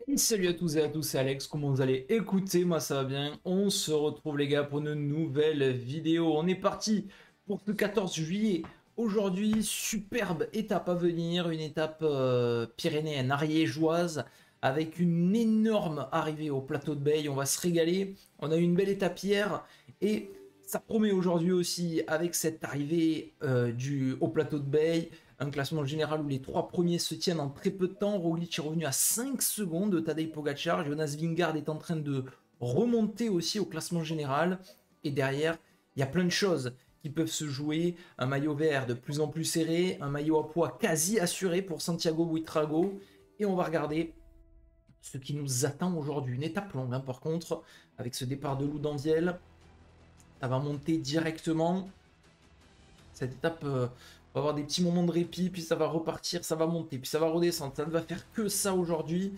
Et salut à tous et à tous, c'est Alex, comment vous allez? Écoutez, moi ça va bien, on se retrouve les gars pour une nouvelle vidéo. On est parti pour ce 14 juillet. Aujourd'hui, superbe étape à venir, une étape pyrénéenne, ariégeoise, avec une énorme arrivée au plateau de Bay. On va se régaler, on a eu une belle étape hier et ça promet aujourd'hui aussi avec cette arrivée au plateau de Bay. Un classement général où les trois premiers se tiennent en très peu de temps. Roglic est revenu à 5 secondes de Tadej Pogacar. Jonas Vingegaard est en train de remonter aussi au classement général. Et derrière, il y a plein de choses qui peuvent se jouer. Un maillot vert de plus en plus serré, un maillot à poids quasi assuré pour Santiago Buitrago. Et on va regarder ce qui nous attend aujourd'hui. Une étape longue, hein, par contre, avec ce départ de Loudanviel. Ça va monter directement. Cette étape va avoir des petits moments de répit, puis ça va repartir, ça va monter, puis ça va redescendre. Ça ne va faire que ça aujourd'hui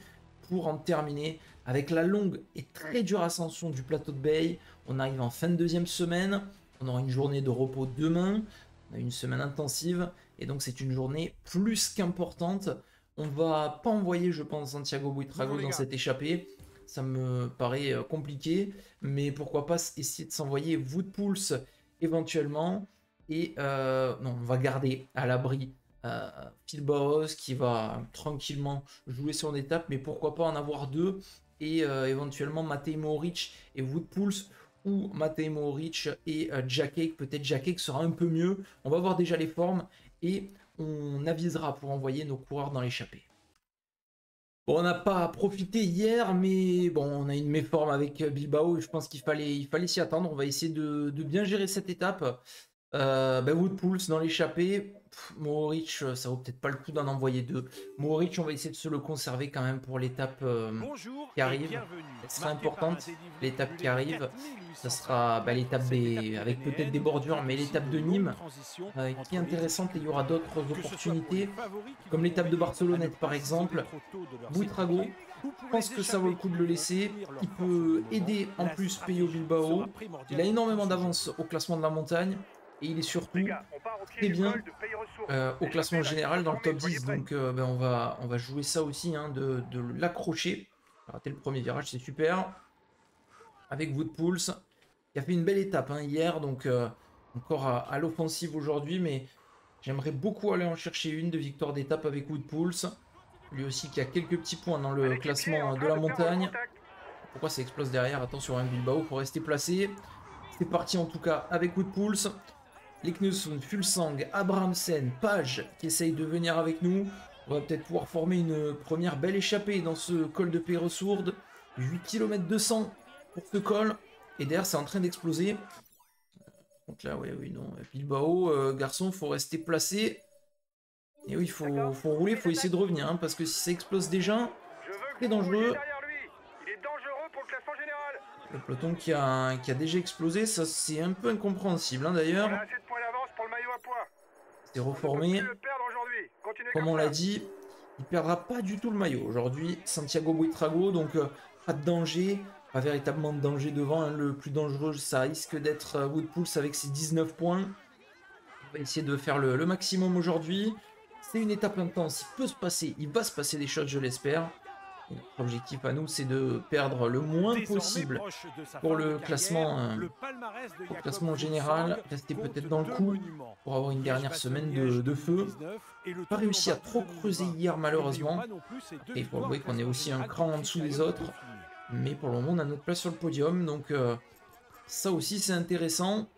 pour en terminer avec la longue et très dure ascension du plateau de Bay. On arrive en fin de deuxième semaine. On aura une journée de repos demain. On a une semaine intensive. Et donc c'est une journée plus qu'importante. On va pas envoyer, je pense, Santiago Buitrago dans cette échappée. Ça me paraît compliqué. Mais pourquoi pas essayer de s'envoyer Wout Poels éventuellement. Et non, on va garder à l'abri Phil Bauhaus qui va tranquillement jouer son étape, mais pourquoi pas en avoir deux et éventuellement Matej Mohoric et Wout Poels ou Matej Mohoric et Jack Haig. Peut-être Jack Haig sera un peu mieux. On va voir déjà les formes et on avisera pour envoyer nos coureurs dans l'échappée. Bon, on n'a pas profité hier, mais bon, on a une méforme avec Bilbao. Je pense qu'il fallait s'y attendre. On va essayer de bien gérer cette étape. Wout Poels dans l'échappée. Mohoric, ça vaut peut-être pas le coup d'en envoyer deux. Mohoric, on va essayer de se le conserver quand même pour l'étape qui arrive. Elle sera importante, l'étape qui arrive. Ça sera l'étape avec peut-être des bordures, mais l'étape de Nîmes qui est intéressante et il y aura d'autres opportunités, comme l'étape de Barcelonnette par exemple. Buitrago, je pense que ça vaut le coup de le laisser. Il peut aider en plus Peyo Bilbao. Il a énormément d'avance au classement de la montagne. Et il est surtout très bien au classement général dans le top 10. Donc on va jouer ça aussi, hein, de l'accrocher. Rater le premier virage, c'est super. Avec Wout Poels, qui a fait une belle étape hein, hier. Donc encore à l'offensive aujourd'hui. Mais j'aimerais beaucoup aller en chercher une de victoire d'étape avec Wout Poels. Lui aussi qui a quelques petits points dans le classement de la montagne. Pourquoi ça explose derrière? Attention, un Bilbao pour rester placé. C'est parti en tout cas avec Wout Poels. Leknessund, Fulsang, Abrahamsen, Page qui essaye de venir avec nous. On va peut-être pouvoir former une première belle échappée dans ce col de Peyresourde. 8 km 200 pour ce col. Et derrière, c'est en train d'exploser. Donc là, oui, non. Bilbao, garçon, faut rester placé. Et oui, faut rouler, il faut essayer de revenir. Hein, parce que si ça explose déjà, c'est dangereux. Le peloton qui a déjà explosé, ça c'est un peu incompréhensible hein, d'ailleurs. C'est reformé. Comme on l'a dit, il perdra pas du tout le maillot. Aujourd'hui, Santiago Buitrago, donc pas de danger, pas véritablement de danger devant. Hein. Le plus dangereux, ça risque d'être Wout Poels avec ses 19 points. On va essayer de faire le maximum aujourd'hui. C'est une étape intense, il va se passer des choses, je l'espère. Et notre objectif à nous, c'est de perdre le moins possible pour le classement général. Rester peut-être dans le coup pour avoir une dernière semaine de feu. Pas réussi à trop creuser hier, malheureusement. Et il faut avouer qu'on est aussi un cran en dessous des autres. Mais pour le moment, on a notre place sur le podium. Donc, ça aussi, c'est intéressant.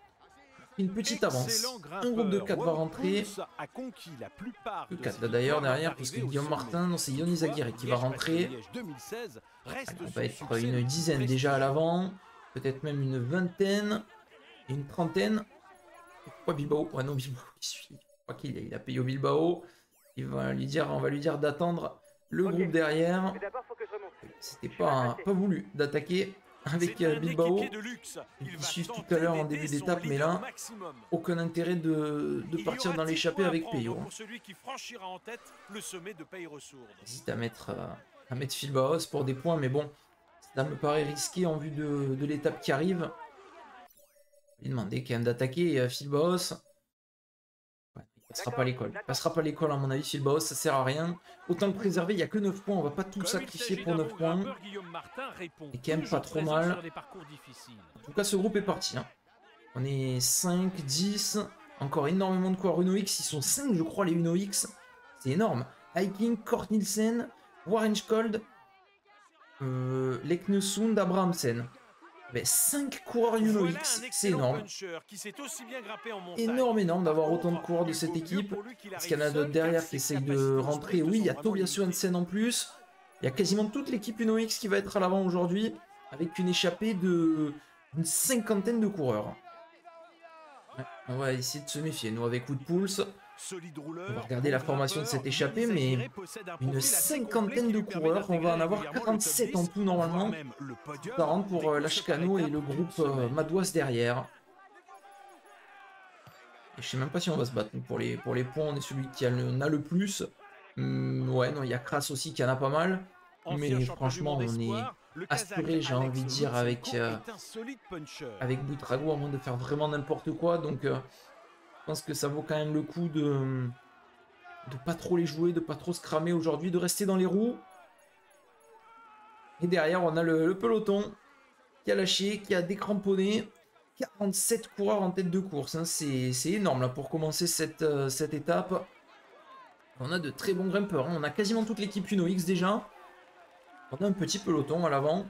Une petite avance. Un groupe de 4 va rentrer. Que 4 d'ailleurs derrière, puisque Guillaume Martin, non c'est Ion Izagirre qui va rentrer. Allez, on va être une dizaine déjà à l'avant. Peut-être même une vingtaine. Et une trentaine. Pourquoi Bilbao? Ouais non, Bilbao, il suit. Je crois qu'il a payé au Bilbao. On va lui dire d'attendre le groupe derrière. C'était pas voulu d'attaquer avec Bilbao, qui suivent tout à l'heure en début d'étape, mais là, aucun intérêt de partir dans l'échappée avec Peyo. Hésite à mettre Phil Bauhaus pour des points, mais bon, ça me paraît risqué en vue de l'étape qui arrive. Il demandait quand même d'attaquer Phil Bauhaus. Ouais, il va passera pas l'école. Il passera pas l'école à mon avis, Philbaos, ça sert à rien. Autant le préserver, il n'y a que 9 points, on va pas tout sacrifier pour 9 points. Et quand même pas trop mal. En tout cas, ce groupe est parti. Hein. On est 5, 10, encore énormément de coureurs Uno X, ils sont 5 je crois les Uno X. C'est énorme. Hiking, Kort Nielsen, Warrenskold, Leknesund, Abrahamsen. 5 coureurs Uno X, c'est énorme. Énorme d'avoir autant de coureurs de cette équipe. Parce qu'il y en a d'autres derrière qui essayent de rentrer. Oui, il y a Tobias Johansen en plus. Il y a quasiment toute l'équipe Uno X qui va être à l'avant aujourd'hui. Avec une échappée d'une cinquantaine de coureurs. Ouais, on va essayer de se méfier. Nous, avec Woodpulse, on va regarder la formation de cette échappée, mais une cinquantaine de coureurs. On va en avoir 47 en tout normalement. Ça rentre pour Lashkano et le groupe Madouas derrière. Et je sais même pas si on va se battre. Pour les points, on est celui qui en a le plus. Ouais, non, il y a Kras aussi qui en a pas mal. Mais franchement, on est assuré, j'ai envie de dire, avec Buitrago, à moins de faire vraiment n'importe quoi. Donc, je pense que ça vaut quand même le coup de pas trop les jouer, de pas trop se cramer aujourd'hui, de rester dans les roues. Et derrière, on a le peloton qui a lâché, qui a décramponné. 47 coureurs en tête de course, hein. C'est énorme là pour commencer cette étape. On a de très bons grimpeurs, hein. On a quasiment toute l'équipe Uno X déjà. On a un petit peloton à l'avant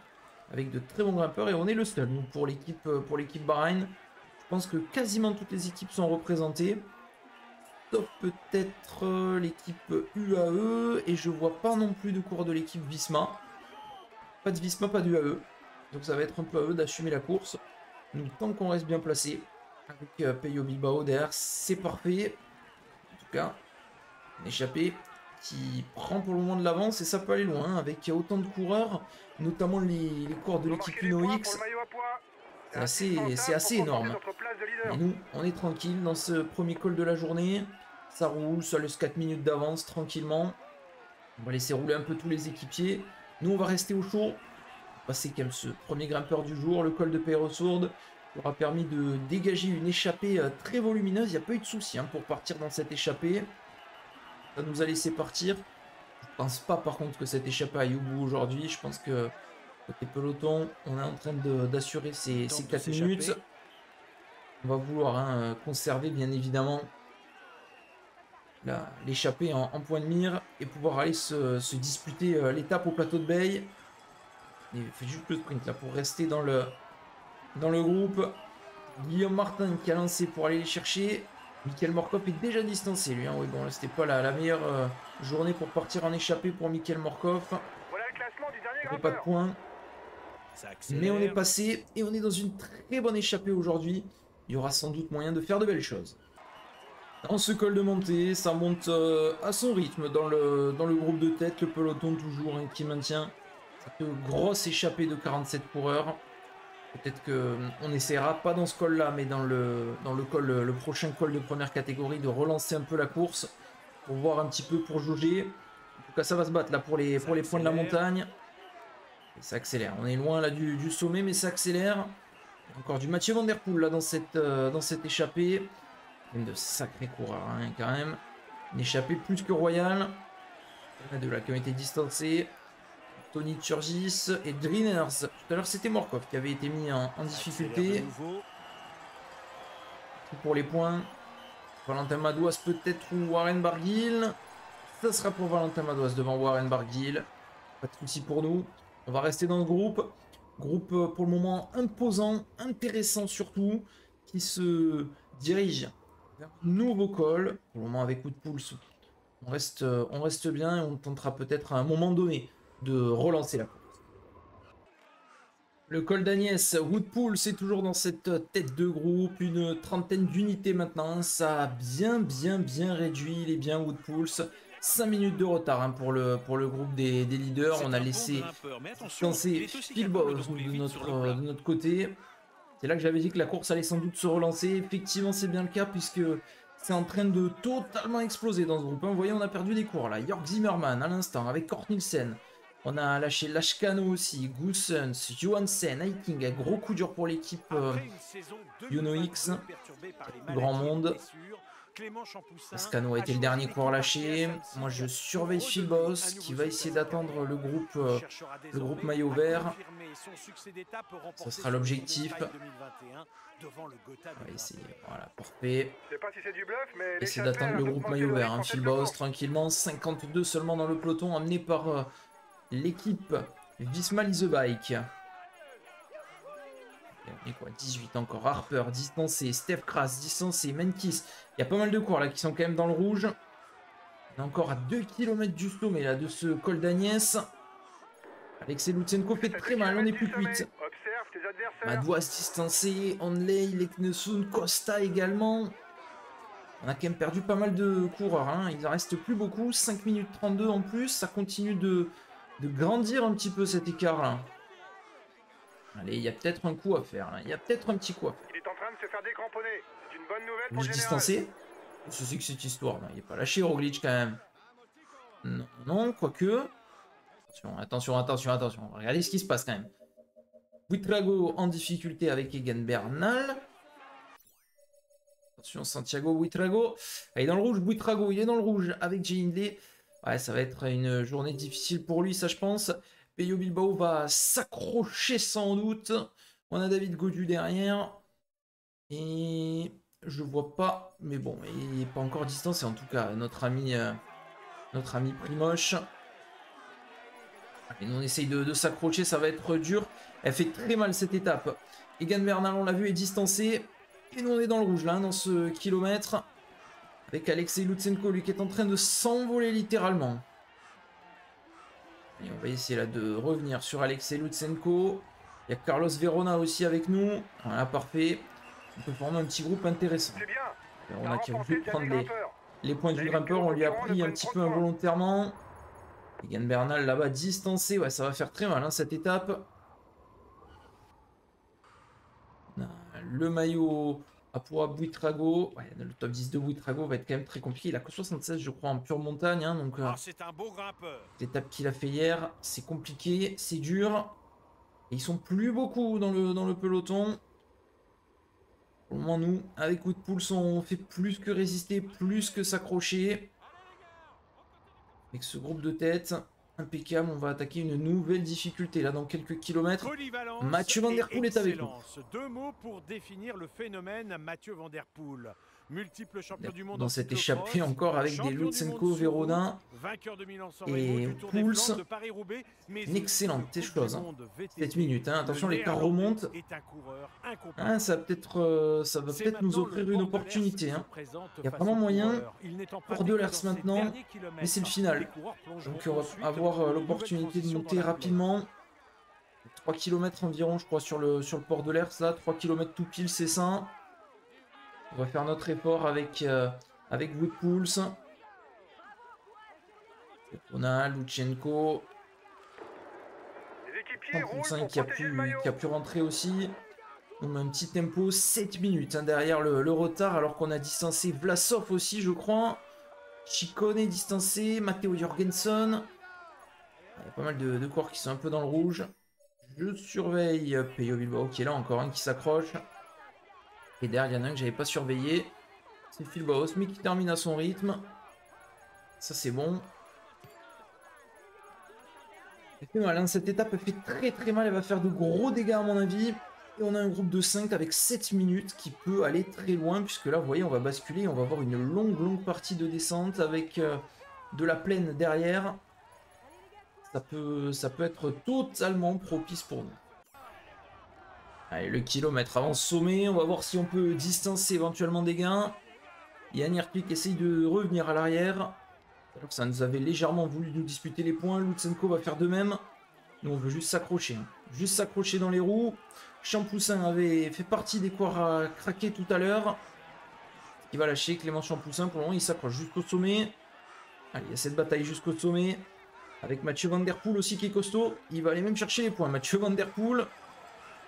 avec de très bons grimpeurs et on est le seul nous, pour l'équipe Bahreïn. Je pense que quasiment toutes les équipes sont représentées. Sauf peut-être l'équipe UAE. Et je vois pas non plus de coureurs de l'équipe Visma. Pas de Visma, pas d'UAE. Donc ça va être un peu à eux d'assumer la course. Nous, tant qu'on reste bien placé. Avec Peyo Bilbao derrière, c'est parfait. En tout cas, une échappée qui prend pour le moment de l'avance et ça peut aller loin avec autant de coureurs, notamment les coureurs de l'équipe Uno X. C'est assez énorme. Et nous, on est tranquille dans ce premier call de la journée. Ça roule, ça laisse 4 minutes d'avance tranquillement. On va laisser rouler un peu tous les équipiers. Nous, on va rester au chaud. Passer quand même ce premier grimpeur du jour, le col de Peyresourde, qui aura permis de dégager une échappée très volumineuse. Il n'y a pas eu de souci hein, pour partir dans cette échappée. Ça nous a laissé partir. Je pense pas par contre que cette échappée aille au bout aujourd'hui. Je pense que côté peloton, on est en train d'assurer ces 4 minutes. On va vouloir hein, conserver bien évidemment l'échappée en point de mire et pouvoir aller se disputer l'étape au plateau de Bay. Il fait juste le sprint là pour rester dans le groupe. Guillaume Martin qui a lancé pour aller les chercher. Michael Morkov est déjà distancé lui. Hein. Oui, bon, c'était pas la meilleure journée pour partir en échappée pour Michael Morkov. Voilà le classement du dernier grimpeur. Pas de points. Mais on est passé et on est dans une très bonne échappée aujourd'hui. Il y aura sans doute moyen de faire de belles choses. Dans ce col de montée, ça monte à son rythme dans le groupe de tête. Le peloton toujours hein, qui maintient cette grosse échappée de 47 coureurs. Peut-être qu'on essaiera, pas dans ce col là, mais dans le prochain col de première catégorie, de relancer un peu la course pour voir un petit peu, pour jauger. En tout cas, ça va se battre là pour les points de la montagne. Et ça accélère. On est loin là du sommet, mais ça accélère. Encore du Mathieu Van Der Poel là dans cette échappée. De sacrés coureurs hein, quand même. Une échappée plus que royale. Il y en a deux là qui ont été distancés. Tony Turgis et Driners. Tout à l'heure, c'était Morkov qui avait été mis en difficulté. Pour les points, Valentin Madouas peut-être ou Warren Barguil. Ça sera pour Valentin Madouas devant Warren Barguil. Pas de souci pour nous. On va rester dans le groupe. Groupe pour le moment imposant, intéressant surtout, qui se dirige vers un nouveau col. Pour le moment avec Woodpulse, on reste bien et on tentera peut-être à un moment donné de relancer la course. Le col d'Agnès, Woodpool, c'est toujours dans cette tête de groupe, une trentaine d'unités maintenant, ça a bien réduit, il est bien Woodpool, 5 minutes de retard hein, pour le groupe des leaders, on a laissé lancer Philbaos de notre côté, c'est là que j'avais dit que la course allait sans doute se relancer, effectivement c'est bien le cas puisque c'est en train de totalement exploser dans ce groupe, hein. Vous voyez on a perdu des cours là, Jörg Zimmermann à l'instant avec Kort Nielsen. On a lâché Lashkano aussi, Goossens, Johansen, Hiking, un gros coup dur pour l'équipe Uno X, grand monde. Scano a été le dernier coureur lâché. Moi, je surveille Phil Boss qui va essayer d'attendre le groupe maillot vert. Ce sera l'objectif. On va essayer. Voilà, parfait. Essayer d'attendre le groupe maillot vert. Hein. Phil Boss, tranquillement. 52 seulement dans le peloton, amené par l'équipe Visma Lease a Bike. Et quoi, 18 encore, Harper, distancé, Steph Kras, distancé, Menkis. Il y a pas mal de coureurs là qui sont quand même dans le rouge. On est encore à 2 km du sommet là de ce col d'Agnès. Alexei Lutsenko fait très mal, on n'est plus que 8. Madouas distancé, Onley, Leknesun, Costa également. On a quand même perdu pas mal de coureurs, hein. Il en reste plus beaucoup, 5 minutes 32 en plus. Ça continue de grandir un petit peu cet écart là. Allez, il y a peut-être un coup à faire. Hein. Il y a peut-être un petit coup à faire. Il est en train de se faire décramponner. C'est une bonne nouvelle pour le distancé. C'est que cette histoire. Non, il n'est pas lâché, Roglic, quand même. Non, non, quoique. Attention. Regardez ce qui se passe, quand même. Buitrago en difficulté avec Egan Bernal. Attention, Santiago Buitrago. Il est dans le rouge. Buitrago, il est dans le rouge avec Jay Hindley. Ouais, ça va être une journée difficile pour lui, ça, je pense. Pello Bilbao va s'accrocher sans doute. On a David Gaudu derrière. Et je vois pas. Mais bon, il n'est pas encore distancé. En tout cas, notre ami Primoche. Allez, nous on essaye de s'accrocher. Ça va être dur. Elle fait très mal cette étape. Egan Bernal, on l'a vu, est distancé. Et nous on est dans le rouge là, dans ce kilomètre. Avec Alexei Lutsenko, lui qui est en train de s'envoler littéralement. Et on va essayer là de revenir sur Alexei Lutsenko. Il y a Carlos Verona aussi avec nous. Voilà, parfait. On peut former un petit groupe intéressant. Verona qui a voulu prendre les points du grimpeur. On lui a pris un petit peu involontairement. Egan Bernal là-bas distancé. Ouais, ça va faire très mal hein, cette étape. Le maillot pour Buitrago. Ouais, le top 10 de Buitrago va être quand même très compliqué. Il a que 76 je crois en pure montagne. Hein, donc c'est un beau grimpeur. L'étape qu'il a fait hier, c'est compliqué, c'est dur. Et ils sont plus beaucoup dans le peloton. Pour le moment, nous, avec Woodpulse, on fait plus que résister, plus que s'accrocher. Avec ce groupe de tête, impeccable, on va attaquer une nouvelle difficulté là dans quelques kilomètres. Mathieu Van Der Poel est avec nous. 2 mots pour définir le phénomène Mathieu Van Der Poel. Multiple champion du monde dans cette échappée encore avec des Lutsenko, Verona et Pouls. Une excellente chose. 7 minutes, hein. Attention, l'écart remonte. Hein, ça va peut-être nous offrir une opportunité. Hein. Il y a vraiment moyen pour Delers maintenant, mais c'est le final. Donc on va avoir l'opportunité de monter rapidement. 3 km environ, je crois, sur le port de l'Ers, là. 3 km tout pile, c'est ça. On va faire notre effort avec Woodpulse. On a Lutsenko. Qui a pu rentrer aussi. On met un petit tempo, 7 minutes hein, derrière le retard, alors qu'on a distancé Vlasov aussi, je crois. Chicone est distancé, Matteo Jorgensen. Il y a pas mal de coureurs qui sont un peu dans le rouge. Je surveille Pello Bilbao qui est là, encore un qui s'accroche. Et derrière, il y en a un que j'avais pas surveillé. C'est Phil Baos, mais qui termine à son rythme. Ça, c'est bon. Elle fait mal, hein. Cette étape, elle fait très mal. Elle va faire de gros dégâts, à mon avis. Et on a un groupe de 5 avec 7 minutes qui peut aller très loin. Puisque là, vous voyez, on va basculer. On va avoir une longue partie de descente avec de la plaine derrière. Ça peut être totalement propice pour nous. Allez, le kilomètre avant sommet, on va voir si on peut distancer éventuellement des gains. Yann Hirpik essaye de revenir à l'arrière. Alors que ça nous avait légèrement voulu nous disputer les points. Lutsenko va faire de même. Nous, on veut juste s'accrocher. Hein. Juste s'accrocher dans les roues. Champoussin avait fait partie des coureurs à craquer tout à l'heure. Il va lâcher Clément Champoussin. Pour le moment, il s'accroche jusqu'au sommet. Allez, il y a cette bataille jusqu'au sommet. Avec Mathieu Van Der Poel aussi qui est costaud. Il va aller même chercher les points. Mathieu Van Der Poel.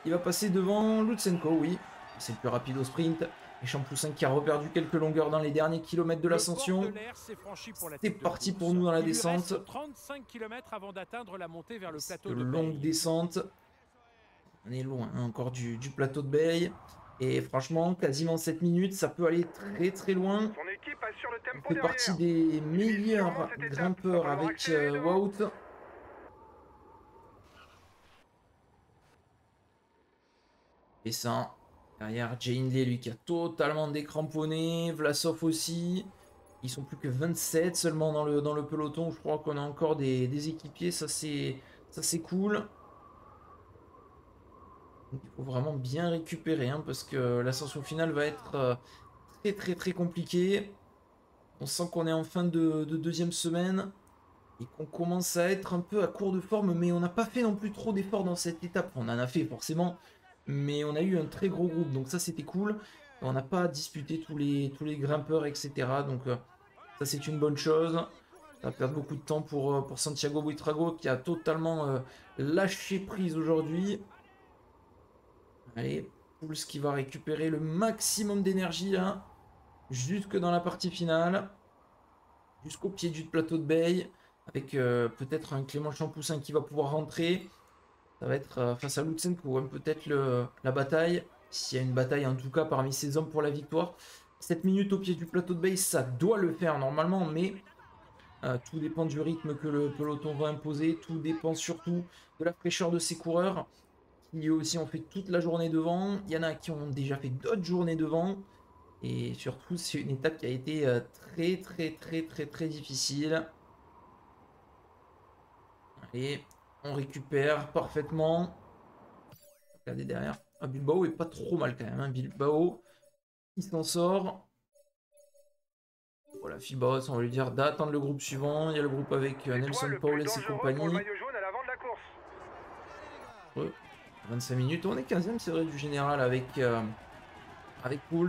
Il va passer devant Lutsenko, oui. C'est le plus rapide au sprint. Et Champoussin qui a reperdu quelques longueurs dans les derniers kilomètres de l'ascension. C'est parti pour nous dans la descente. 35 km avant d'atteindre la montée vers le plateau de longue descente. On est loin hein, encore du plateau de Bay. Et franchement, quasiment 7 minutes, ça peut aller très très loin. Son équipe assure le On tempo fait derrière. partie des Il vise sûrement meilleurs cette étape. Va grimpeurs falloir avec accélérer devant. Wout. Et ça, derrière Jay Hindley, lui qui a totalement décramponné. Vlasov aussi. Ils sont plus que 27 seulement dans le peloton. Je crois qu'on a encore des équipiers. Ça, c'est cool. Donc, il faut vraiment bien récupérer hein, parce que l'ascension finale va être très très très compliquée. On sent qu'on est en fin de deuxième semaine et qu'on commence à être un peu à court de forme, mais on n'a pas fait non plus trop d'efforts dans cette étape. On en a fait forcément, mais on a eu un très gros groupe, donc ça c'était cool. On n'a pas disputé tous les grimpeurs, etc. Donc ça c'est une bonne chose. Ça va perdre beaucoup de temps pour Santiago Buitrago qui a totalement lâché prise aujourd'hui. Allez, Pouls qui va récupérer le maximum d'énergie là, jusque dans la partie finale, jusqu'au pied du plateau de Bay, avec peut-être un Clément Champoussin qui va pouvoir rentrer. Ça va être face à Lutsenko, hein, peut-être la bataille, s'il y a une bataille en tout cas parmi ces hommes pour la victoire. 7 minutes au pied du plateau de Bay, ça doit le faire normalement, mais tout dépend du rythme que le peloton va imposer, tout dépend surtout de la fraîcheur de ses coureurs, qui aussi ont fait toute la journée devant. Il y en a qui ont déjà fait d'autres journées devant. Et surtout, c'est une étape qui a été très très très très très difficile. Allez, on récupère parfaitement. Regardez derrière. Ah, Bilbao est pas trop mal quand même. Hein. Bilbao, il s'en sort. Voilà, Fibos, on va lui dire d'attendre le groupe suivant. Il y a le groupe avec Nelson Paul et ses compagnies. 25 minutes. On est 15e, c'est vrai, du général avec Pouls.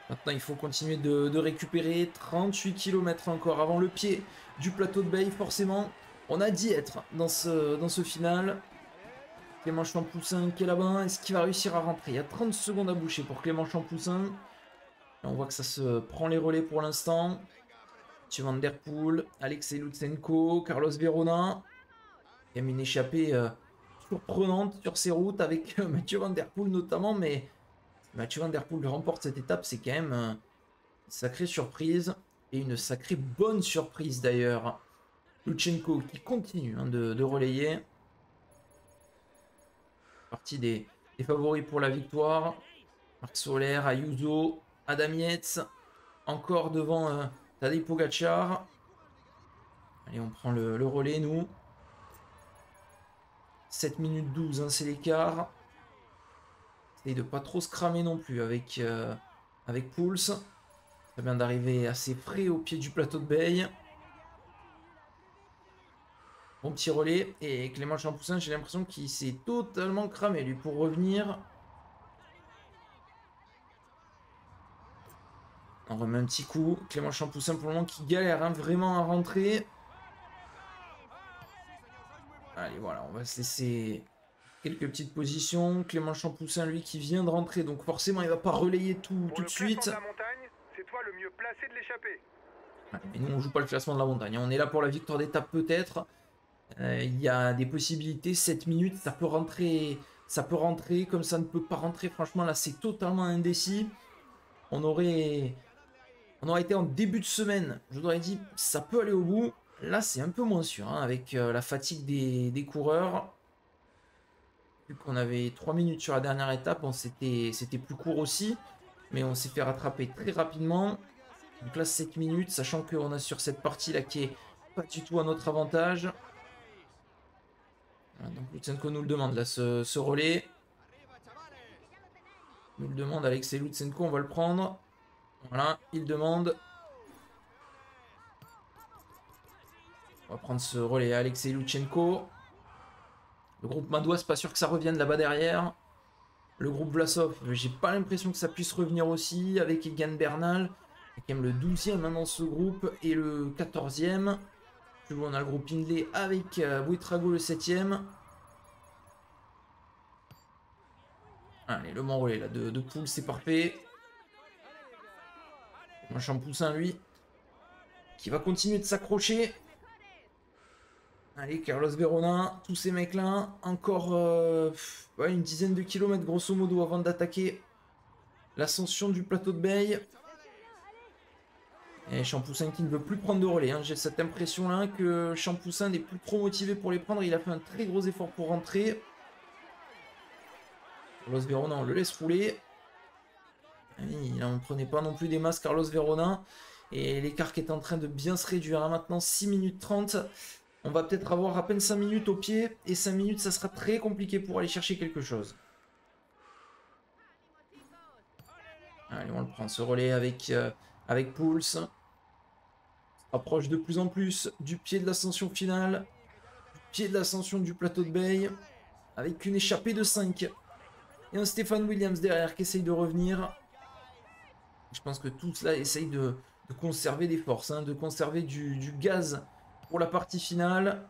Maintenant, il faut continuer de récupérer 38 km encore avant le pied du plateau de Bay. Forcément, on a dit être dans ce final. Clément Champoussin qui est là-bas. Est-ce qu'il va réussir à rentrer? Il y a 30 secondes à boucher pour Clément Champoussin. On voit que ça se prend les relais pour l'instant. Mathieu Van Der Poel, Alexei Lutsenko, Carlos Verona. Il y a une échappée surprenante sur ses routes avec Mathieu Van Der Poel notamment, mais Mathieu Van Der Poel remporte cette étape, c'est quand même une sacrée surprise et une sacrée bonne surprise d'ailleurs. Lutsenko qui continue hein, de relayer. Partie des favoris pour la victoire. Marc Soler, Ayuso, Adam Yates, encore devant Tadej Pogacar. Allez, on prend le relais nous. 7 minutes 12, hein, c'est l'écart. Essaye de pas trop se cramer non plus avec Pouls. Très bien d'arriver assez frais au pied du plateau de Bay. Bon petit relais. Et Clément Champoussin, j'ai l'impression qu'il s'est totalement cramé lui pour revenir. On remet un petit coup. Clément Champoussin pour le moment qui galère hein, vraiment à rentrer. Allez voilà, on va se laisser quelques petites positions. Clément Champoussin lui qui vient de rentrer. Donc forcément il va pas relayer tout de suite. C'est toi le mieux placé de l'échappée. Mais nous on joue pas le classement de la montagne. On est là pour la victoire d'étape peut-être. Il y a des possibilités. 7 minutes ça peut rentrer. Ça peut rentrer comme ça ne peut pas rentrer. Franchement là c'est totalement indécis. On aurait été en début de semaine, je vous aurais dit ça peut aller au bout. Là c'est un peu moins sûr hein, avec la fatigue des coureurs. Vu qu'on avait 3 minutes sur la dernière étape, bon, c'était plus court aussi, mais on s'est fait rattraper très rapidement. Donc là 7 minutes, sachant qu'on a sur cette partie là qui est pas du tout à notre avantage. Voilà, donc Lutsenko nous le demande là, ce relais. Nous le demande Alexei Lutsenko, on va le prendre. Voilà, il demande. On va prendre ce relais à Alexei Lutsenko. Le groupe Madouas, pas sûr que ça revienne là-bas derrière. Le groupe Vlasov, j'ai pas l'impression que ça puisse revenir aussi. Avec Egan Bernal, qui est quand même le 12e hein, dans ce groupe, et le 14e. Plus loin, on a le groupe Hindley avec Buitrago le 7e. Allez, le bon relais là, de Pouls, c'est parfait. Un Champoussin, lui, qui va continuer de s'accrocher. Allez, Carlos Verona, tous ces mecs-là, encore ouais, une dizaine de kilomètres grosso modo avant d'attaquer l'ascension du plateau de Bay. Et Champoussin qui ne veut plus prendre de relais. Hein. J'ai cette impression-là que Champoussin n'est plus trop motivé pour les prendre. Il a fait un très gros effort pour rentrer. Carlos Verona, on le laisse rouler. Il n'en prenait pas non plus des masses, Carlos Verona. Et l'écart qui est en train de bien se réduire. Hein. Maintenant, 6 minutes 30. On va peut-être avoir à peine 5 minutes au pied. Et 5 minutes, ça sera très compliqué pour aller chercher quelque chose. Allez, on le prend, ce relais avec Pulse. Approche de plus en plus du pied de l'ascension finale. Du pied de l'ascension du plateau de Bay. Avec une échappée de 5. Et un Stéphane Williams derrière qui essaye de revenir. Je pense que tout cela essaye de conserver des forces, hein, de conserver du gaz pour la partie finale.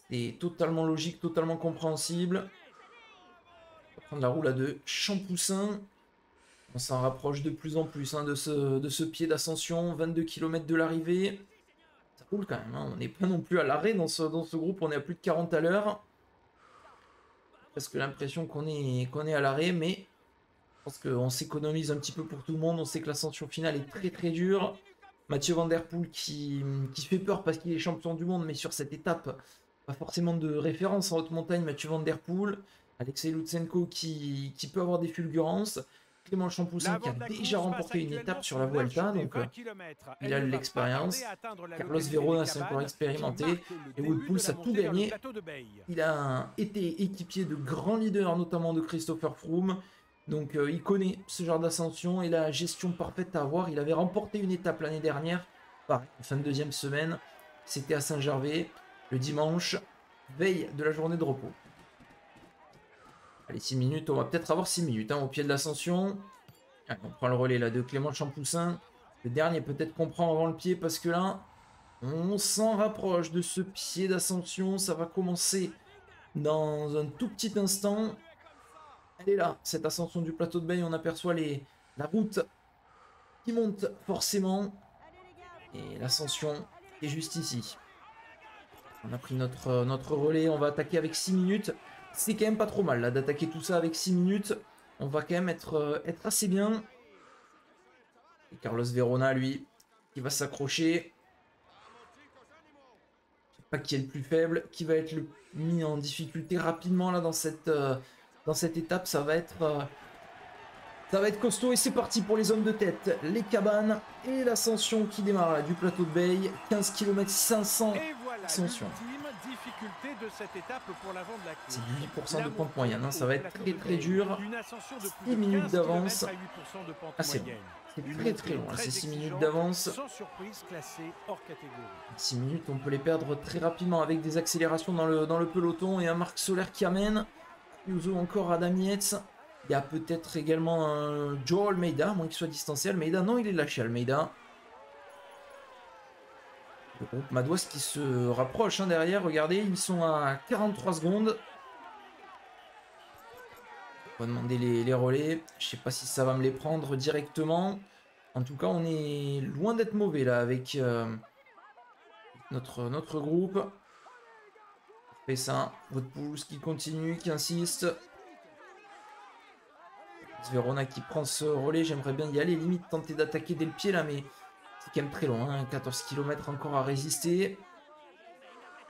C'est totalement logique, totalement compréhensible. On va prendre la roulade de Champoussin. On s'en rapproche de plus en plus hein, de ce pied d'ascension. 22 km de l'arrivée. Ça roule quand même, hein. On n'est pas non plus à l'arrêt dans ce groupe. On est à plus de 40 à l'heure. Presque l'impression qu'on est à l'arrêt, mais je pense qu'on s'économise un petit peu pour tout le monde. On sait que l'ascension finale est très très dure. Mathieu Van Der Poel qui fait peur parce qu'il est champion du monde, mais sur cette étape, pas forcément de référence en haute montagne. Mathieu Van Der Poel, Alexei Lutsenko qui peut avoir des fulgurances. Clément Champoussin qui a déjà remporté une étape sur la Vuelta, donc il a de l'expérience. Carlos Verona s'est encore expérimenté. Et Wout Poels a tout gagné. Il a été équipier de grands leaders, notamment de Christopher Froome. Donc il connaît ce genre d'ascension et la gestion parfaite à avoir. Il avait remporté une étape l'année dernière, pareil, en fin de deuxième semaine. C'était à Saint-Gervais, le dimanche, veille de la journée de repos. Allez, 6 minutes, on va peut-être avoir 6 minutes hein, au pied de l'ascension. On prend le relais là de Clément Champoussin. Le dernier peut-être qu'on prend avant le pied parce que là, on s'en rapproche de ce pied d'ascension. Ça va commencer dans un tout petit instant. Elle est là, cette ascension du plateau de Bay. On aperçoit la route qui monte forcément. Et l'ascension est juste ici. On a pris notre relais. On va attaquer avec 6 minutes. C'est quand même pas trop mal là d'attaquer tout ça avec 6 minutes. On va quand même être assez bien. Et Carlos Verona, lui, qui va s'accrocher. Je sais pas qui est le plus faible, qui va être mis en difficulté rapidement là dans cette étape. Ça va être costaud et c'est parti pour les hommes de tête. Les cabanes et l'ascension qui démarre là, du plateau de Bay. 15 km 500 ascension. De cette étape pour l'avant de la course. C'est du 8% de pente moyenne, hein. Ça va être très très dur. 6 minutes d'avance. Ah c'est bon. C'est très très long, c'est 6 minutes d'avance. 6 minutes, on peut les perdre très rapidement avec des accélérations dans le peloton et un Marc Soler qui amène. Yuzo encore Adam Yates. Il y a peut-être également un Joe Almeida, à moins qu'il soit distancé. Almeida, non, il est lâché Almeida. Le groupe Madouas qui se rapproche hein, derrière, regardez, ils sont à 43 secondes. On va demander les relais. Je sais pas si ça va me les prendre directement. En tout cas, on est loin d'être mauvais là avec notre groupe. On fait ça. Wout Poels qui continue, qui insiste. Verona qui prend ce relais. J'aimerais bien y aller, limite tenter d'attaquer dès le pied là, mais c'est quand même très long, hein, 14 km encore à résister.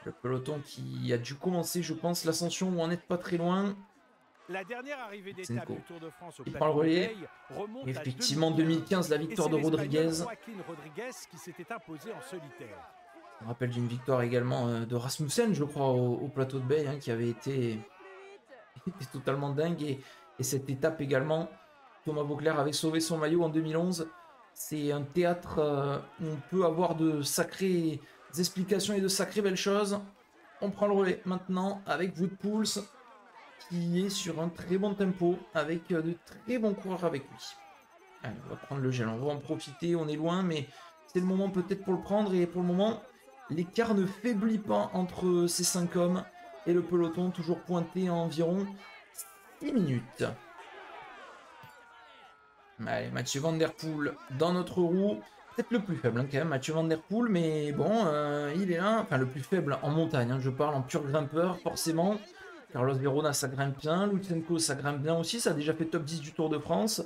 Le peloton qui a dû commencer, je pense, l'ascension où on n'est pas très loin. La dernière arrivée d'étape du Tour de France au il prend le relais. Effectivement, 2015, la victoire de Rodriguez. Qui s'était imposé en solitaire. On rappelle d'une victoire également de Rasmussen, je crois, au plateau de Bay, hein, qui avait été totalement dingue. Et cette étape également, Thomas Voeckler avait sauvé son maillot en 2011. C'est un théâtre où on peut avoir de sacrées explications et de sacrées belles choses. On prend le relais maintenant avec Wout Poels qui est sur un très bon tempo avec de très bons coureurs avec lui. Allez, on va prendre le gel, on va en profiter, on est loin mais c'est le moment peut-être pour le prendre et pour le moment l'écart ne faiblit pas entre ces 5 hommes et le peloton toujours pointé à environ 6 minutes. Allez, Mathieu Van Der Poel dans notre roue. peut-être le plus faible hein, quand même, Mathieu Van Der Poel, mais bon, il est là, enfin le plus faible en montagne, hein, je parle en pur grimpeur, forcément. Carlos Verona, ça grimpe bien, Lutsenko, ça grimpe bien aussi, ça a déjà fait top 10 du Tour de France.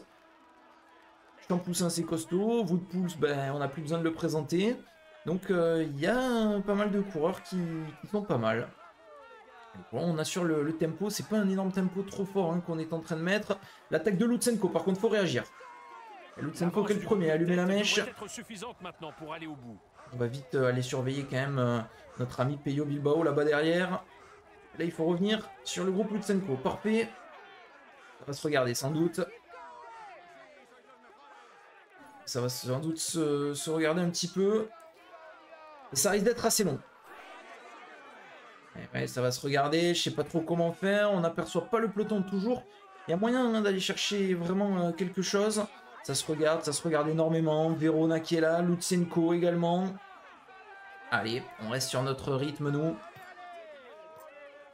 Champoussin, c'est costaud, Wout Poels, ben, on n'a plus besoin de le présenter. Donc il y a pas mal de coureurs qui sont pas mal. Bon, on assure le tempo, c'est pas un énorme tempo trop fort hein, qu'on est en train de mettre. L'attaque de Lutsenko, par contre, faut réagir. Lutsenko qui est le premier à allumer la mèche. On va vite aller surveiller quand même notre ami Peyo Bilbao là-bas derrière. Là, il faut revenir sur le groupe Lutsenko. Parfait. Ça va se regarder sans doute. Ça va sans doute se regarder un petit peu. Et ça risque d'être assez long. Ouais, ça va se regarder. Je sais pas trop comment faire. On n'aperçoit pas le peloton toujours. Il y a moyen hein, d'aller chercher vraiment quelque chose. Ça se regarde énormément. Verona qui est là, Lutsenko également. Allez, on reste sur notre rythme, nous.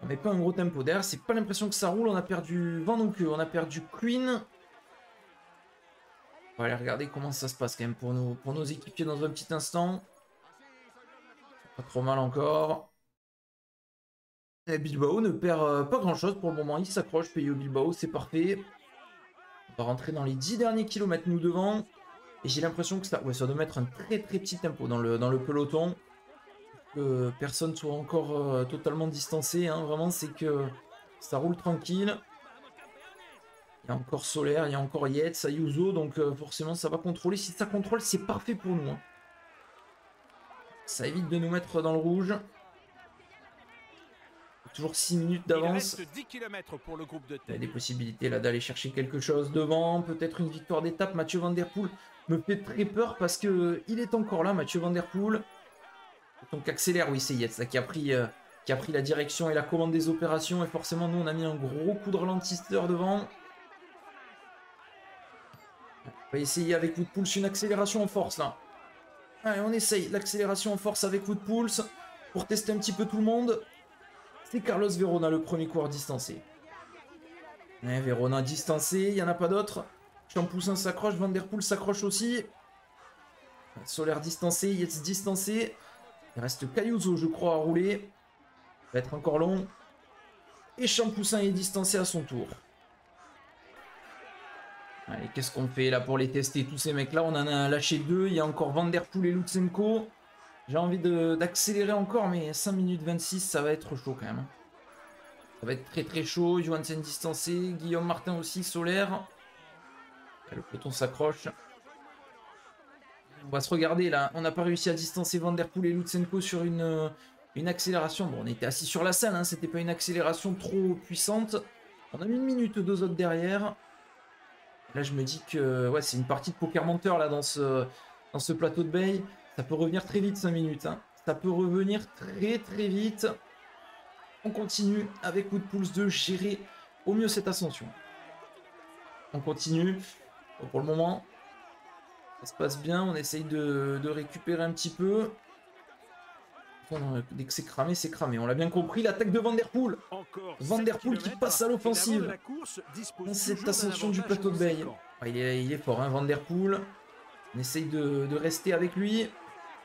On met pas un gros tempo. Derrière, c'est pas l'impression que ça roule. On a perdu Van Hoeke, on a perdu Queen. On va aller regarder comment ça se passe quand même pour nos équipiers dans un petit instant. Pas trop mal encore. Et Bilbao ne perd pas grand-chose pour le moment. Il s'accroche, Peyo Bilbao, c'est parfait. On va rentrer dans les 10 derniers kilomètres, nous devant. Et j'ai l'impression que ça doit mettre un très petit tempo dans le peloton. Que personne soit encore totalement distancé. Hein. Vraiment, c'est que ça roule tranquille. Il y a encore Solaire, il y a encore Yates, Ayuso. Donc forcément, ça va contrôler. Si ça contrôle, c'est parfait pour nous. Hein. Ça évite de nous mettre dans le rouge. Toujours 6 minutes d'avance. Il y a des possibilités là d'aller chercher quelque chose devant. Peut-être une victoire d'étape. Mathieu Van Der Poel me fait très peur parce que il est encore là, Mathieu Van Der Poel. Donc accélère, oui, c'est Yates là, qui a pris la direction et la commande des opérations. Et forcément, nous, on a mis un gros coup de ralentisseur devant. On va essayer avec Wout Poels une accélération en force là. Allez, on essaye l'accélération en force avec Wout Poels pour tester un petit peu tout le monde. C'est Carlos Verona, le premier coureur distancé. Ouais, Verona distancé, il n'y en a pas d'autres. Champoussin s'accroche, Van Der Poel s'accroche aussi. Solaire distancé, Yates distancé. Il reste Cayuso, je crois, à rouler. Ça va être encore long. Et Champoussin est distancé à son tour. Allez, qu'est-ce qu'on fait là pour les tester, tous ces mecs-là? On en a lâché deux. Il y a encore Van Der Poel et Lutsenko. J'ai envie d'accélérer encore, mais 5 minutes 26, ça va être chaud quand même. Ça va être très chaud. Johansen distancé. Guillaume Martin aussi, Solaire. Le peloton s'accroche. On va se regarder là. On n'a pas réussi à distancer Van Der Poel et Lutsenko sur une accélération. Bon, on était assis sur la selle, hein. C'était pas une accélération trop puissante. On a mis 1 minute, 2 autres derrière. Là, je me dis que ouais, c'est une partie de poker menteur là dans ce plateau de Bay. Ça peut revenir très vite, 5 minutes. Hein. Ça peut revenir très vite. On continue avec Wout Poels de gérer au mieux cette ascension. On continue. Bon, pour le moment, ça se passe bien. On essaye de récupérer un petit peu. Dès que c'est cramé, c'est cramé. On l'a bien compris. L'attaque de Van Der Poel. Van Der Poel qui passe à l'offensive dans cette ascension du plateau de Bay. Ouais, il est fort, hein, Van Der Poel. On essaye de rester avec lui.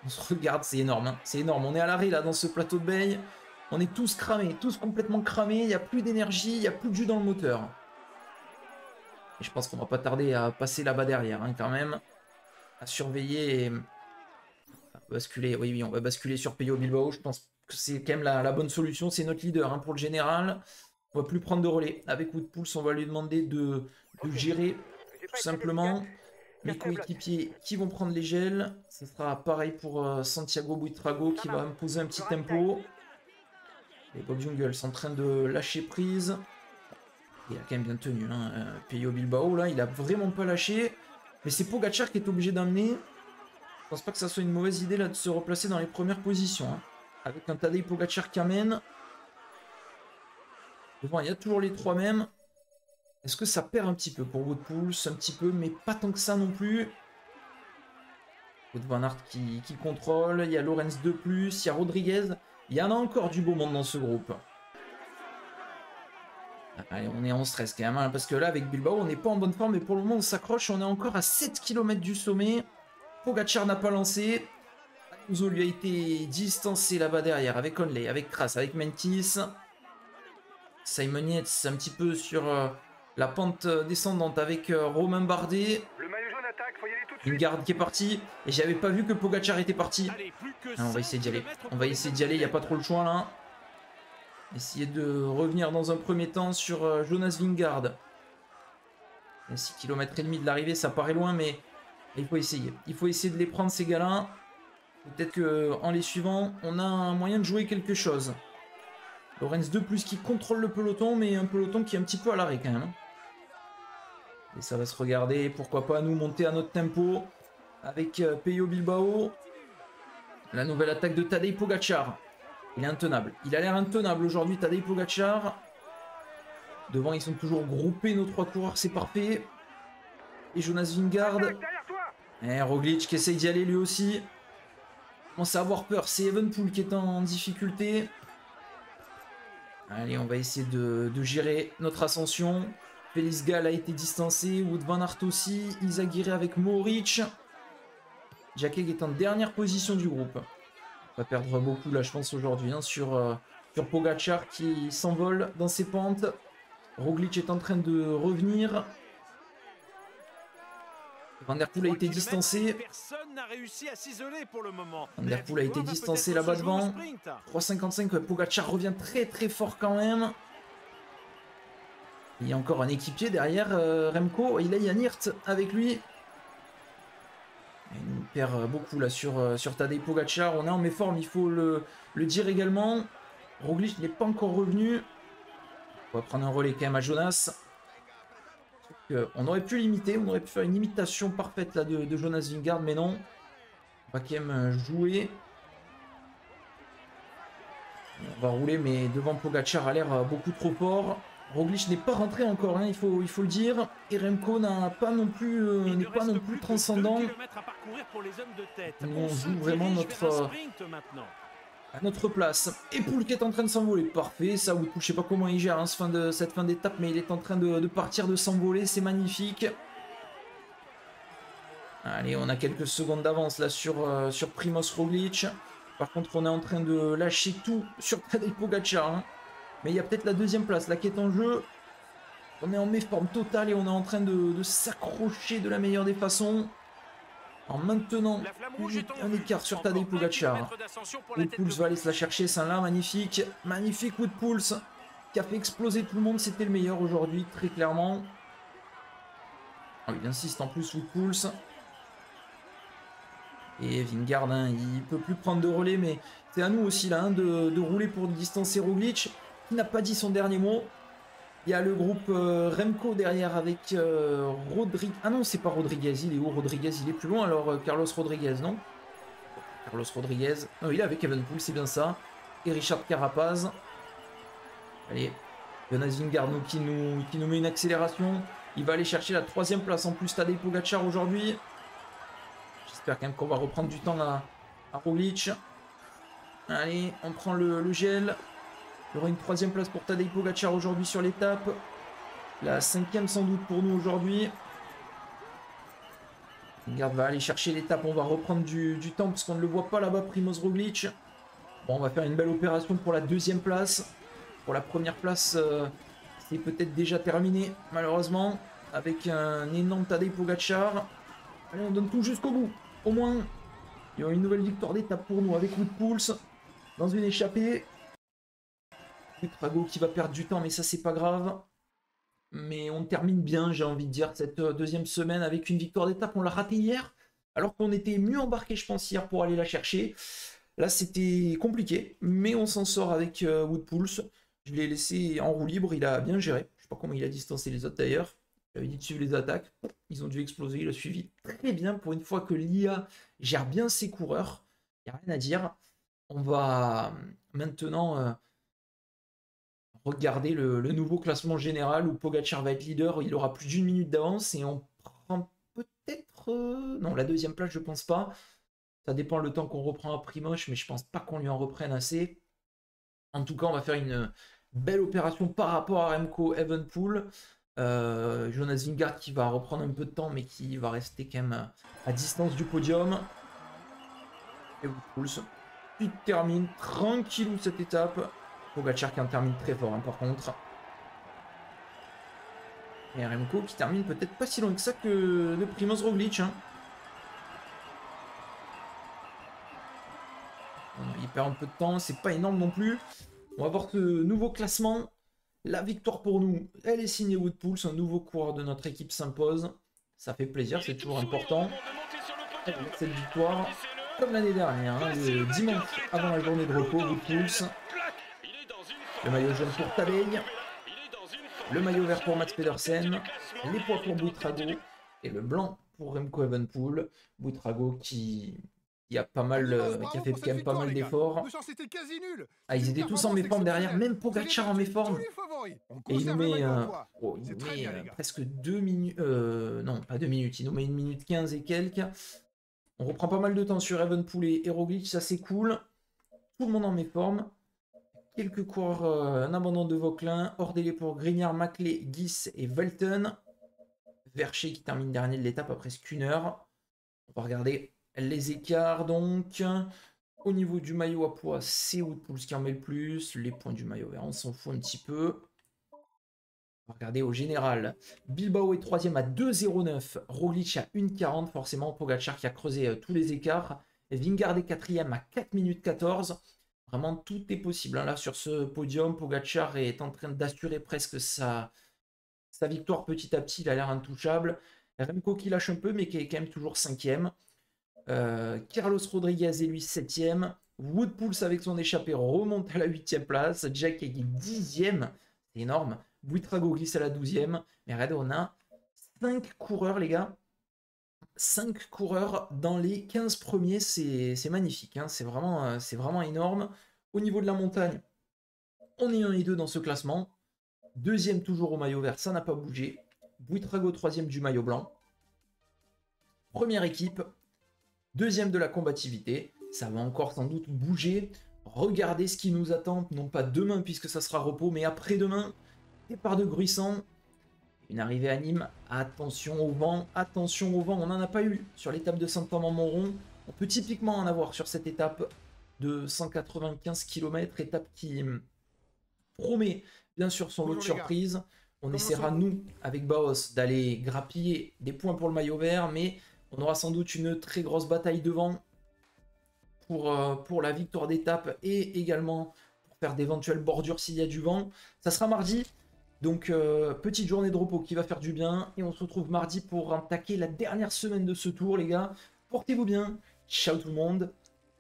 On se regarde, c'est énorme. Hein. C'est énorme. On est à l'arrêt là dans ce plateau de Bay. On est tous cramés, tous complètement cramés. Il n'y a plus d'énergie, il n'y a plus de jus dans le moteur. Et je pense qu'on va pas tarder à passer là-bas derrière, hein, quand même. À surveiller et basculer. Oui, on va basculer sur Peyo Bilbao. Je pense que c'est quand même la bonne solution. C'est notre leader hein, pour le général. On va plus prendre de relais. Avec Wout Poels, on va lui demander de gérer tout simplement. Mes coéquipiers qui vont prendre les gels. Ce sera pareil pour Santiago Buitrago qui va imposer un petit tempo. Les Bob Jungels sont en train de lâcher prise. Il a quand même bien tenu. Hein. Peyo Bilbao, là, il a vraiment pas lâché. Mais c'est Pogacar qui est obligé d'amener. Je pense pas que ça soit une mauvaise idée là de se replacer dans les premières positions. Hein. Avec un Tadej Pogacar qui amène. Devant, il y a toujours les trois mêmes. Est-ce que ça perd un petit peu pour Wout Poels? Un petit peu, mais pas tant que ça non plus. Wout van Aert qui contrôle. Il y a Lorenz de plus. Il y a Rodriguez. Il y en a encore du beau monde dans ce groupe. Allez, on est en stress quand même. Hein, parce que là, avec Bilbao, on n'est pas en bonne forme. Mais pour le moment, on s'accroche. On est encore à 7 km du sommet. Pogacar n'a pas lancé. Ayuso lui a été distancé là-bas derrière avec Conley, avec Kras, avec Menkis. Simon Yates un petit peu sur la pente descendante avec Romain Bardet. Le maillot jaune attaque, faut y aller tout de suite. Vingegaard qui est parti. Et j'avais pas vu que Pogacar était parti. Allez, plus que Ah, on va 5 essayer d'y aller. kilomètres On va pour essayer les d'y aller, il n'y a hommes pas de trop le choix là. Essayer de revenir dans un premier temps sur Jonas Vingegaard. 6 km et demi de l'arrivée, ça paraît loin, mais il faut essayer. Il faut essayer de les prendre ces gars-là. Peut-être qu'en les suivant, on a un moyen de jouer quelque chose. Lorenz de plus qui contrôle le peloton, mais un peloton qui est un petit peu à l'arrêt quand même. Et ça va se regarder, pourquoi pas nous monter à notre tempo avec Peyo Bilbao. La nouvelle attaque de Tadej Pogacar. Il est intenable. Il a l'air intenable aujourd'hui, Tadej Pogacar. Devant, ils sont toujours groupés, nos trois coureurs, c'est parfait. Et Jonas Vingegaard. Et Roglic qui essaye d'y aller lui aussi. On commence à avoir peur, c'est Evenepoel qui est en difficulté. Allez, on va essayer de gérer notre ascension. Félix Gall a été distancé, Wout van Aert aussi, Izagirre avec Mohoric. Jacquet est en dernière position du groupe. On va perdre beaucoup là je pense aujourd'hui hein, sur Pogacar qui s'envole dans ses pentes. Roglic est en train de revenir. Van der Poel a été distancé. Personne n'a réussi à s'isoler pour le moment. Van der Poel a été distancé là-bas devant. 3,55, ouais, Pogacar revient très très fort quand même. Il y a encore un équipier derrière Remco. Il a Jan Hirt avec lui. Il perd beaucoup là sur Tadej Pogacar. On est en méforme, il faut le dire également. Roglic n'est pas encore revenu. On va prendre un relais quand même à Jonas. On aurait pu limiter, on aurait pu faire une imitation parfaite là de Jonas Vingegaard, mais non. On va quand même jouer. On va rouler, mais devant Pogacar a l'air beaucoup trop fort. Roglic n'est pas rentré encore, hein, il faut le dire. Et Remco n'a pas non plus, n'est pas non plus transcendant. On joue vraiment à notre place. Et Poul qui est en train de s'envoler, parfait. Ça, Wout Poul, je sais pas comment il gère hein, cette fin d'étape, mais il est en train de partir, de s'envoler, c'est magnifique. Allez, on a quelques secondes d'avance là sur Primoz Roglic. Par contre, on est en train de lâcher tout sur Tadej Pogacar. Hein. Mais il y a peut-être la deuxième place là qui est en jeu. On est en méforme totale et on est en train de s'accrocher de la meilleure des façons. En maintenant un écart sur Tadej Pogacar. Wout Poels va aller se la chercher, c'est là, magnifique. Magnifique Wout Poels qui a fait exploser tout le monde, c'était le meilleur aujourd'hui, très clairement. Oh, il insiste en plus Wout Poels. Et Vingegaard, hein, il peut plus prendre de relais, mais c'est à nous aussi là hein, de rouler pour distancer Roglic, qui n'a pas dit son dernier mot. Il y a le groupe Remco derrière avec Rodriguez. Ah non, c'est pas Rodriguez, il est où Rodriguez? Il est plus loin alors, Carlos Rodriguez, non? Carlos Rodriguez. Non, il est avec Evenepoel, c'est bien ça. Et Richard Carapaz. Allez, Jonas Vingegaard qui nous met une accélération. Il va aller chercher la 3e place en plus, Tadej Pogacar aujourd'hui. J'espère quand même qu'on va reprendre du temps à Roglic. Allez, on prend le gel. Il y aura une 3e place pour Tadej Pogacar aujourd'hui sur l'étape. La 5e sans doute pour nous aujourd'hui. Vingegaard va aller chercher l'étape. On va reprendre du temps parce qu'on ne le voit pas là-bas, Primoz Roglic. Bon, on va faire une belle opération pour la 2e place. Pour la 1re place, c'est peut-être déjà terminé, malheureusement. Avec un énorme Tadej Pogacar. Allez, on donne tout jusqu'au bout. Au moins, il y aura une nouvelle victoire d'étape pour nous avec Wout Poels dans une échappée. Trago qui va perdre du temps, mais ça c'est pas grave. Mais on termine bien, j'ai envie de dire, cette 2e semaine avec une victoire d'étape. On l'a raté hier, alors qu'on était mieux embarqué, je pense, hier pour aller la chercher. Là c'était compliqué, mais on s'en sort avec Wout Poels. Je l'ai laissé en roue libre, il a bien géré. Je sais pas comment il a distancé les autres d'ailleurs. J'avais dit de suivre les attaques. Ils ont dû exploser, il a suivi très bien pour une fois que l'IA gère bien ses coureurs. Il n'y a rien à dire. On va maintenant... Regardez le nouveau classement général où Pogacar va être leader, il aura plus d'1 minute d'avance et on prend peut-être... non, la 2e place, je pense pas. Ça dépend le temps qu'on reprend à Primoz, mais je pense pas qu'on lui en reprenne assez. En tout cas, on va faire une belle opération par rapport à Remco Evenepoel. Jonas Vingegaard qui va reprendre un peu de temps, mais qui va rester quand même à distance du podium. Et Wout Poels qui termine tranquillou cette étape. Pogacar qui en termine très fort, hein, par contre. Et Remco qui termine peut-être pas si loin que ça que de Primoz Roglic. Hein. Il perd un peu de temps, c'est pas énorme non plus. On va voir ce nouveau classement. La victoire pour nous, elle est signée Wout Poels, un nouveau coureur de notre équipe s'impose. Ça fait plaisir, c'est toujours important. Cette victoire, comme l'année dernière, hein, le dimanche avant la journée de repos, Wout Poels. Le maillot jaune pour Tadej, le maillot vert pour Mats Pedersen, les poids pour Buitrago et le blanc pour Remco Evenepoel. Buitrago qui a pas mal, qui a fait quand même pas mal d'efforts. Ah, ils étaient tous en méforme derrière, même Pogacar en méforme. Et il nous met, presque 2 minutes, non pas 2 minutes, il nous met 1 minute 15 et quelques. On reprend pas mal de temps sur Evenepoel et Roglic, ça c'est cool. Tout le monde en méforme. Quelques coureurs, un abandon de Vauquelin, hors délai pour Grignard, Maclay, Guis et Velten. Vercher qui termine dernier de l'étape à presque 1 heure. On va regarder les écarts donc. Au niveau du maillot à poids, c'est Wout Poels qui en met le plus. Les points du maillot vert, on s'en fout un petit peu. On va regarder au général. Bilbao est 3e à 2,09. Roglic à 1,40. Forcément, Pogacar qui a creusé tous les écarts. Vingegaard est 4e à 4 minutes 14. Vraiment, tout est possible. Hein. Là, sur ce podium, Pogacar est en train d'assurer presque sa victoire petit à petit. Il a l'air intouchable. Remco qui lâche un peu, mais qui est quand même toujours 5e. Carlos Rodriguez est lui 7e. Wout Poels avec son échappée remonte à la 8e place. Jack est 10e. C'est énorme. Buitrago glisse à la 12e. Mais regardez, on a 5 coureurs, les gars. 5 coureurs dans les 15 premiers, c'est magnifique, hein. C'est vraiment énorme. Au niveau de la montagne, on est 1 et 2 dans ce classement. 2e toujours au maillot vert, ça n'a pas bougé. Buitrago 3e du maillot blanc. Première équipe, 2e de la combativité. Ça va encore sans doute bouger. Regardez ce qui nous attend, non pas demain puisque ça sera repos, mais après-demain. Départ de Gruissant. Une arrivée à Nîmes, attention au vent, on n'en a pas eu sur l'étape de Saint-Amand-Montrond. On peut typiquement en avoir sur cette étape de 195 km, étape qui promet bien sûr son lot de surprises. On essaiera, nous, avec Baos, d'aller grappiller des points pour le maillot vert, mais on aura sans doute une très grosse bataille devant pour la victoire d'étape et également pour faire d'éventuelles bordures s'il y a du vent. Ça sera mardi. Donc, petite journée de repos qui va faire du bien. Et on se retrouve mardi pour attaquer la dernière semaine de ce tour, les gars. Portez-vous bien. Ciao tout le monde.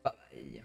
Bye bye.